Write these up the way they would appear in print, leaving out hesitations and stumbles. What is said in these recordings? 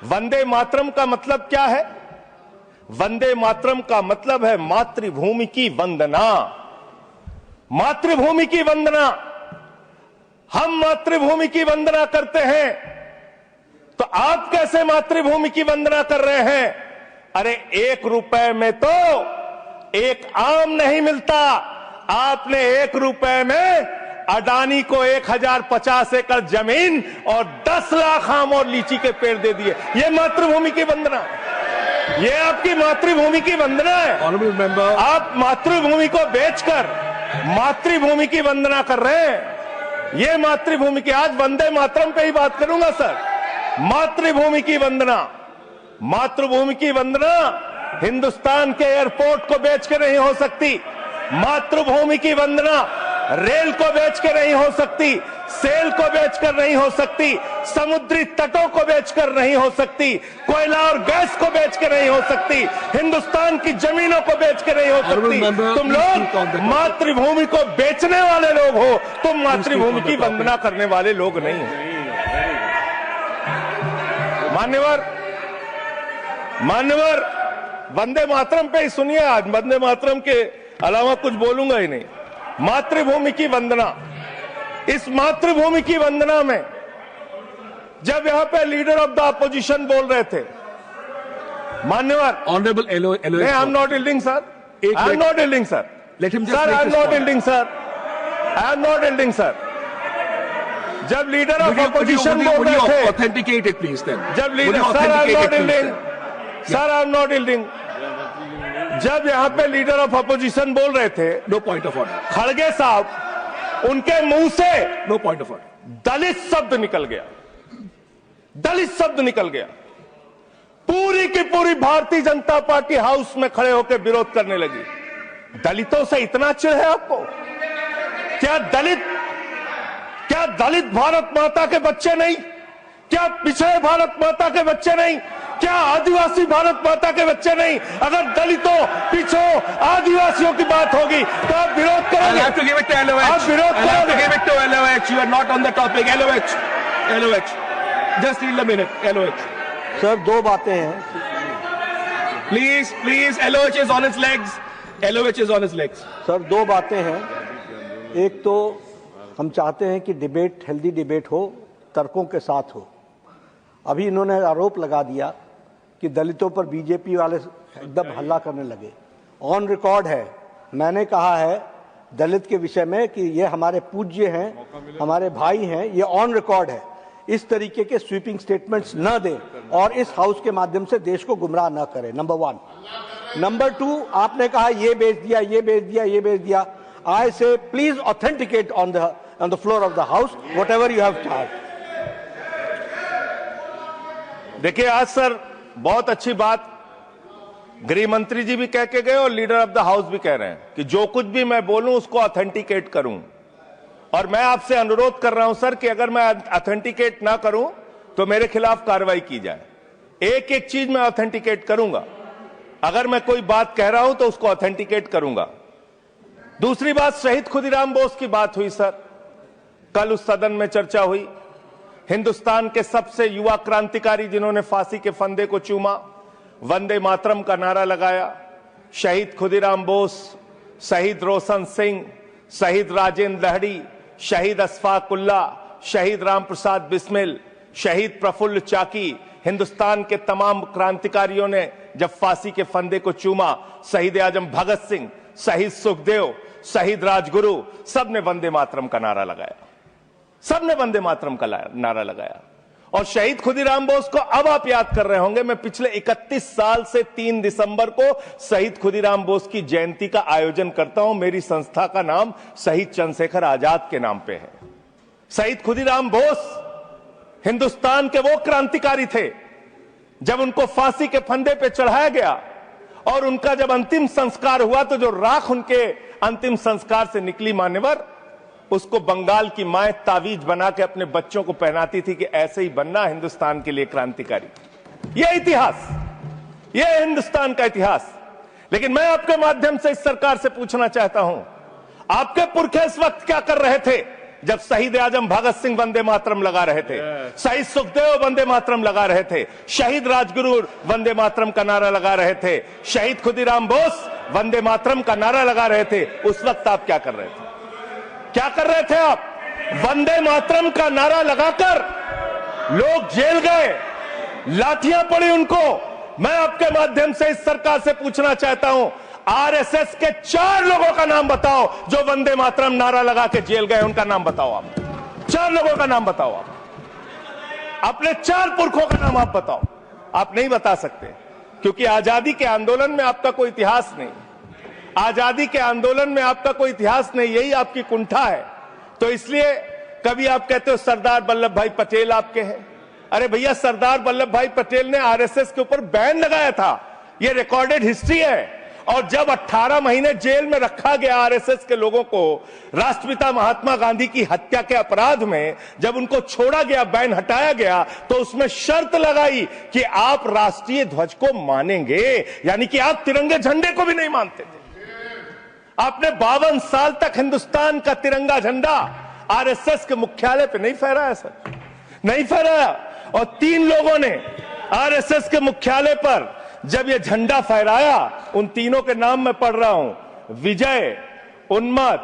वंदे मातरम का मतलब क्या है? वंदे मातरम का मतलब है मातृभूमि की वंदना। मातृभूमि की वंदना। हम मातृभूमि की वंदना करते हैं, तो आप कैसे मातृभूमि की वंदना कर रहे हैं? अरे 1 रुपए में तो एक आम नहीं मिलता। आपने 1 रुपए में अडानी को 1050 एकड़ जमीन और 10 लाख आम और लीची के पेड़ दे दिए। ये मातृभूमि की वंदना, ये आपकी मातृभूमि की वंदना है। आप मातृभूमि को बेचकर मातृभूमि की वंदना कर रहे हैं। ये मातृभूमि की, आज वंदे मातरम पे ही बात करूंगा सर। मातृभूमि की वंदना, मातृभूमि की वंदना हिंदुस्तान के एयरपोर्ट को बेच के नहीं हो सकती। मातृभूमि की वंदना रेल को बेच के नहीं हो सकती, सेल को बेचकर नहीं हो सकती, समुद्री तटों को बेचकर नहीं हो सकती, कोयला और गैस को बेच के नहीं हो सकती, हिंदुस्तान की जमीनों को बेच के नहीं हो सकती। तुम लोग मातृभूमि को बेचने वाले लोग हो, तुम मातृभूमि की वंदना करने वाले लोग नहीं हो। मान्यवर, वंदे मातरम पे ही सुनिए। आज वंदे मातरम के अलावा कुछ बोलूंगा ही नहीं। मातृभूमि की वंदना, इस मातृभूमि की वंदना में जब यहां पे लीडर ऑफ द अपोजिशन बोल रहे थे, मान्यवर, honourable I am not yielding sir, I am not yielding sir, sir I am not yielding sir, I am not yielding sir. जब लीडर ऑफ अपोजिशन बोल रहे थे, ऑथेंटिकेट इट प्लीज देन। जब leader, sir I am not yielding, sir I am not yielding. जब यहां पे leader of opposition बोल रहे थे, नो पॉइंट ऑफ ऑर्डर, खड़गे साहब, उनके मुंह से नो पॉइंट ऑफ ऑर्डर, दलित शब्द निकल गया, दलित शब्द निकल गया। पूरी की पूरी भारतीय जनता पार्टी हाउस में खड़े होकर विरोध करने लगी। दलितों से इतना चिढ़ है आपको? क्या दलित भारत माता के बच्चे नहीं? क्या पिछड़े भारत माता के बच्चे नहीं? क्या आदिवासी भारत माता के बच्चे नहीं? अगर दलितों, पिछड़ों, आदिवासियों की बात होगी तो आप विरोध करोगे? आप विरोध करोगे? You are not on the topic. LOH. Just hold a minute. LOH. Sir, 2 बातें हैं। Please. LOH is on its legs. LOH is on its legs. Sir, 2 बातें हैं। एक तो हम चाहते हैं कि डिबेट, हेल्दी डिबेट हो, तर्कों के साथ हो। अभी इन्होंने आरोप लगा दिया कि दलितों पर बीजेपी वाले एकदम हल्ला करने लगे। ऑन रिकॉर्ड है, मैंने कहा है दलित के विषय में कि ये हमारे पूज्य हैं, हमारे भाई हैं। ये ऑन रिकॉर्ड है। इस तरीके के स्वीपिंग स्टेटमेंट्स न दें और इस हाउस के माध्यम से देश को गुमराह न करें, नंबर 1। नंबर 2, आपने कहा ये बेच दिया, ये बेच दिया, ये बेच दिया। आई से please authenticate on the floor of the house what ever you have charge. देखिए, आज सर बहुत अच्छी बात गृह मंत्री जी भी कह के गए और लीडर ऑफ द हाउस भी कह रहे हैं कि जो कुछ भी मैं बोलूं उसको ऑथेंटिकेट करूं। और मैं आपसे अनुरोध कर रहा हूं सर कि अगर मैं ऑथेंटिकेट ना करूं तो मेरे खिलाफ कार्रवाई की जाए। एक एक चीज मैं ऑथेंटिकेट करूंगा। अगर मैं कोई बात कह रहा हूं तो उसको ऑथेंटिकेट करूंगा। दूसरी बात, शहीद खुदीराम बोस की बात हुई सर, कल उस सदन में चर्चा हुई। हिंदुस्तान के सबसे युवा क्रांतिकारी जिन्होंने फांसी के फंदे को चूमा, वंदे मातरम का नारा लगाया, शहीद खुदीराम बोस, शहीद रोशन सिंह, शहीद राजेंद्र लहड़ी, शहीद अशफाक उल्ला, शहीद राम प्रसाद बिस्मिल, शहीद प्रफुल्ल चाकी, हिंदुस्तान के तमाम क्रांतिकारियों ने जब फांसी के फंदे को चूमा, शहीद आजम भगत सिंह, शहीद सुखदेव, शहीद राजगुरु, सबने वंदे मातरम का नारा लगाया। सबने वंदे मातरम का नारा लगाया। और शहीद खुदीराम बोस को अब आप याद कर रहे होंगे, मैं पिछले 31 साल से 3 दिसंबर को शहीद खुदीराम बोस की जयंती का आयोजन करता हूं। मेरी संस्था का नाम शहीद चंद्रशेखर आजाद के नाम पे है। शहीद खुदीराम बोस हिंदुस्तान के वो क्रांतिकारी थे, जब उनको फांसी के फंदे पे चढ़ाया गया और उनका जब अंतिम संस्कार हुआ तो जो राख उनके अंतिम संस्कार से निकली, मान्यवर, उसको बंगाल की मां तावीज बना के अपने बच्चों को पहनाती थी कि ऐसे ही बनना हिंदुस्तान के लिए क्रांतिकारी। यह इतिहास, यह हिंदुस्तान का इतिहास। लेकिन मैं आपके माध्यम से इस सरकार से पूछना चाहता हूं, आपके पुरखे इस वक्त क्या कर रहे थे जब शहीद आजम भगत सिंह वंदे मातरम लगा रहे थे, शहीद सुखदेव वंदे मातरम लगा रहे थे, शहीद राजगुरु वंदे मातरम का नारा लगा रहे थे, शहीद खुदीराम बोस वंदे मातरम का नारा लगा रहे थे। उस वक्त आप क्या कर रहे थे? क्या कर रहे थे आप? वंदे मातरम का नारा लगाकर लोग जेल गए, लाठियां पड़ी उनको। मैं आपके माध्यम से इस सरकार से पूछना चाहता हूं, आरएसएस के 4 लोगों का नाम बताओ जो वंदे मातरम नारा लगा के जेल गए, उनका नाम बताओ आप। 4 लोगों का नाम बताओ आप, अपने 4 पुरखों का नाम आप बताओ। आप नहीं बता सकते क्योंकि आजादी के आंदोलन में आपका कोई इतिहास नहीं, आजादी के आंदोलन में आपका कोई इतिहास नहीं, यही आपकी कुंठा है। तो इसलिए कभी आप कहते हो सरदार वल्लभ भाई पटेल आपके हैं। अरे भैया, सरदार वल्लभ भाई पटेल ने आरएसएस के ऊपर बैन लगाया था, यह रिकॉर्डेड हिस्ट्री है। और जब 18 महीने जेल में रखा गया आरएसएस के लोगों को राष्ट्रपिता महात्मा गांधी की हत्या के अपराध में, जब उनको छोड़ा गया, बैन हटाया गया, तो उसमें शर्त लगाई कि आप राष्ट्रीय ध्वज को मानेंगे, यानी कि आप तिरंगे झंडे को भी नहीं मानते थे। आपने 52 साल तक हिंदुस्तान का तिरंगा झंडा आरएसएस के मुख्यालय पे नहीं फहराया सर, नहीं फहराया। और 3 लोगों ने आरएसएस के मुख्यालय पर जब ये झंडा फहराया, उन तीनों के नाम मैं पढ़ रहा हूं, विजय, उन्मत,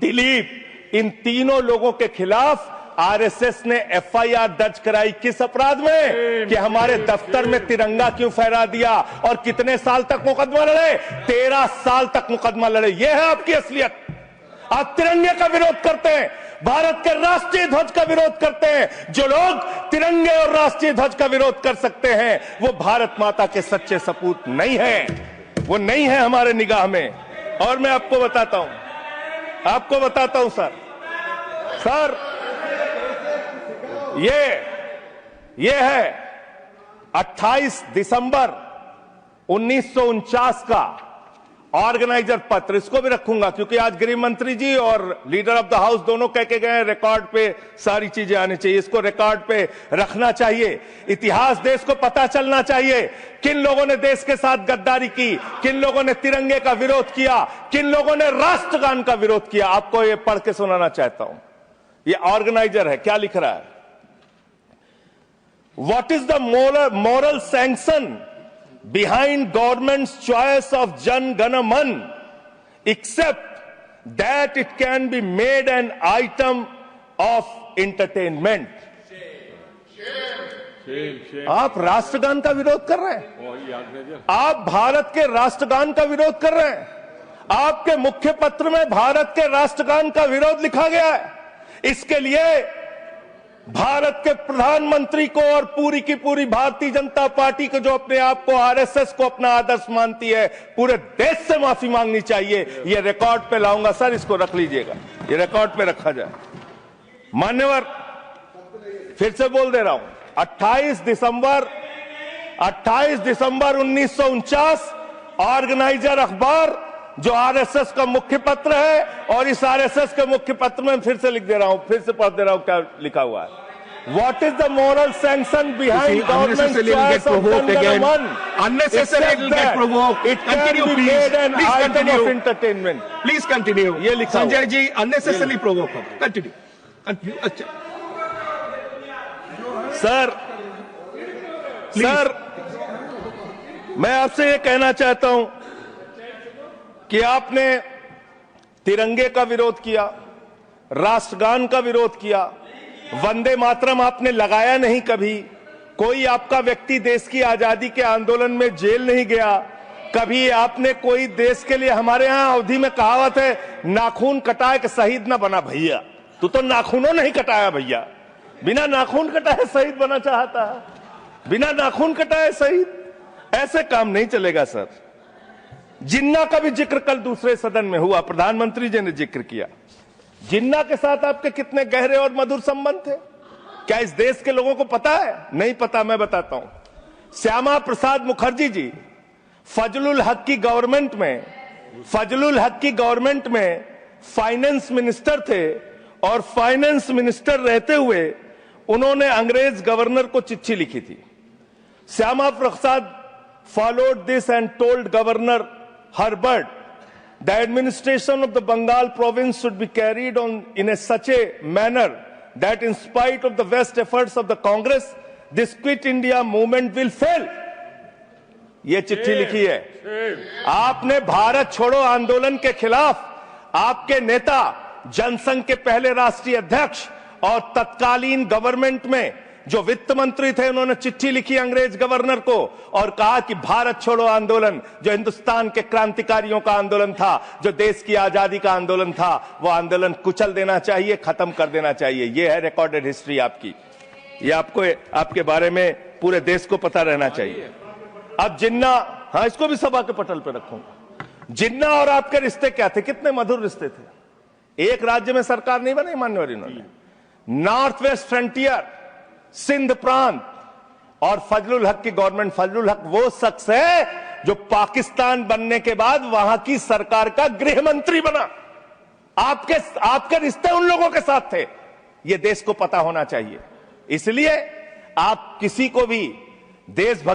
दिलीप, इन तीनों लोगों के खिलाफ आरएसएस ने एफआईआर दर्ज कराई। किस अपराध में? कि हमारे दफ्तर में तिरंगा क्यों फहरा दिया। और कितने साल तक मुकदमा लड़े? 13 साल तक मुकदमा लड़े। यह है आपकी असलियत। आप तिरंगे का विरोध करते हैं, भारत के राष्ट्रीय ध्वज का विरोध करते हैं। जो लोग तिरंगे और राष्ट्रीय ध्वज का विरोध कर सकते हैं, वो भारत माता के सच्चे सपूत नहीं है, वो नहीं है हमारे निगाह में। और मैं आपको बताता हूं सर, ये है 28 दिसंबर 1949 का ऑर्गेनाइजर पत्र। इसको भी रखूंगा क्योंकि आज गृह मंत्री जी और लीडर ऑफ द हाउस दोनों कह के गए, रिकॉर्ड पे सारी चीजें आनी चाहिए, इसको रिकॉर्ड पे रखना चाहिए। इतिहास देश को पता चलना चाहिए, किन लोगों ने देश के साथ गद्दारी की, किन लोगों ने तिरंगे का विरोध किया, किन लोगों ने राष्ट्रगान का विरोध किया। आपको ये पढ़ के सुनाना चाहता हूं, ये ऑर्गेनाइजर है, क्या लिख रहा है? What is the moral sanction behind government's choice of Jan Gana Man, except that it can be made an item of entertainment. आप राष्ट्रगान का विरोध कर रहे हैं, आप भारत के राष्ट्रगान का विरोध कर रहे हैं। आपके मुख्य पत्र में भारत के राष्ट्रगान का विरोध लिखा गया है। इसके लिए भारत के प्रधानमंत्री को और पूरी की पूरी भारतीय जनता पार्टी को, जो अपने आप को आरएसएस को अपना आदर्श मानती है, पूरे देश से माफी मांगनी चाहिए। ये रिकॉर्ड पे लाऊंगा सर, इसको रख लीजिएगा, ये रिकॉर्ड पे रखा जाए। मान्यवर, फिर से बोल दे रहा हूं, 28 दिसंबर 1949 ऑर्गेनाइजर अखबार, जो आरएसएस का मुख्य पत्र है। और इस आरएसएस के मुख्य पत्र में फिर से लिख दे रहा हूं, फिर से पढ़ दे रहा हूं क्या लिखा हुआ है। What is the moral sanction behind government's choice of Jan Gana Man? Unnecessary it will get provoked. It can be made an item of entertainment. Please continue. ये लिखा हुआ। Sanjay ji, unnecessarily provoke. Continue. अच्छा सर, मैं आपसे ये कहना चाहता हूं कि आपने तिरंगे का विरोध किया, राष्ट्रगान का विरोध किया, वंदे मातरम आपने लगाया नहीं कभी। कोई आपका व्यक्ति देश की आजादी के आंदोलन में जेल नहीं गया कभी। आपने कोई देश के लिए, हमारे यहां अवधि में कहावत है, नाखून कटाए कि शहीद ना बना भैया। तू तो नाखूनों नहीं कटाया भैया, बिना नाखून कटाए शहीद बना चाहता है, बिना नाखून कटाए शहीद। ऐसे काम नहीं चलेगा सर। जिन्ना का भी जिक्र कल दूसरे सदन में हुआ, प्रधानमंत्री जी ने जिक्र किया। जिन्ना के साथ आपके कितने गहरे और मधुर संबंध थे, क्या इस देश के लोगों को पता है? नहीं पता, मैं बताता हूं। श्यामा प्रसाद मुखर्जी जी फजलुल हक की गवर्नमेंट में फाइनेंस मिनिस्टर थे, और फाइनेंस मिनिस्टर रहते हुए उन्होंने अंग्रेज गवर्नर को चिट्ठी लिखी थी। Shyama Prasad followed this and told Governor Herbert The administration of the Bengal province should be carried on in such a manner that in spite of the best efforts of the Congress, this Quit India movement will fail. ये चिट्ठी लिखी है। आपने भारत छोड़ो आंदोलन के खिलाफ आपके नेता, जनसंघ के पहले राष्ट्रीय अध्यक्ष और तत्कालीन गवर्नमेंट में जो वित्त मंत्री थे, उन्होंने चिट्ठी लिखी अंग्रेज गवर्नर को और कहा कि भारत छोड़ो आंदोलन जो हिंदुस्तान के क्रांतिकारियों का आंदोलन था, जो देश की आजादी का आंदोलन था, वो आंदोलन कुचल देना चाहिए, खत्म कर देना चाहिए। ये है रिकॉर्डेड हिस्ट्री आपकी। ये आपको आपके बारे में पूरे देश को पता रहना चाहिए। अब जिन्ना, हाँ, इसको भी सभा के पटल पर रखूंगा। जिन्ना और आपके रिश्ते क्या थे? कितने मधुर रिश्ते थे। एक राज्य में सरकार नहीं बनाई मान्यवर इन्होंने। नॉर्थ वेस्ट फ्रंटियर, सिंध प्रांत और फजलुल हक की गवर्नमेंट। फजलुल हक वो शख्स है जो पाकिस्तान बनने के बाद वहां की सरकार का गृह मंत्री बना। आपके रिश्ते उन लोगों के साथ थे, ये देश को पता होना चाहिए। इसलिए आप किसी को भी देशभक्त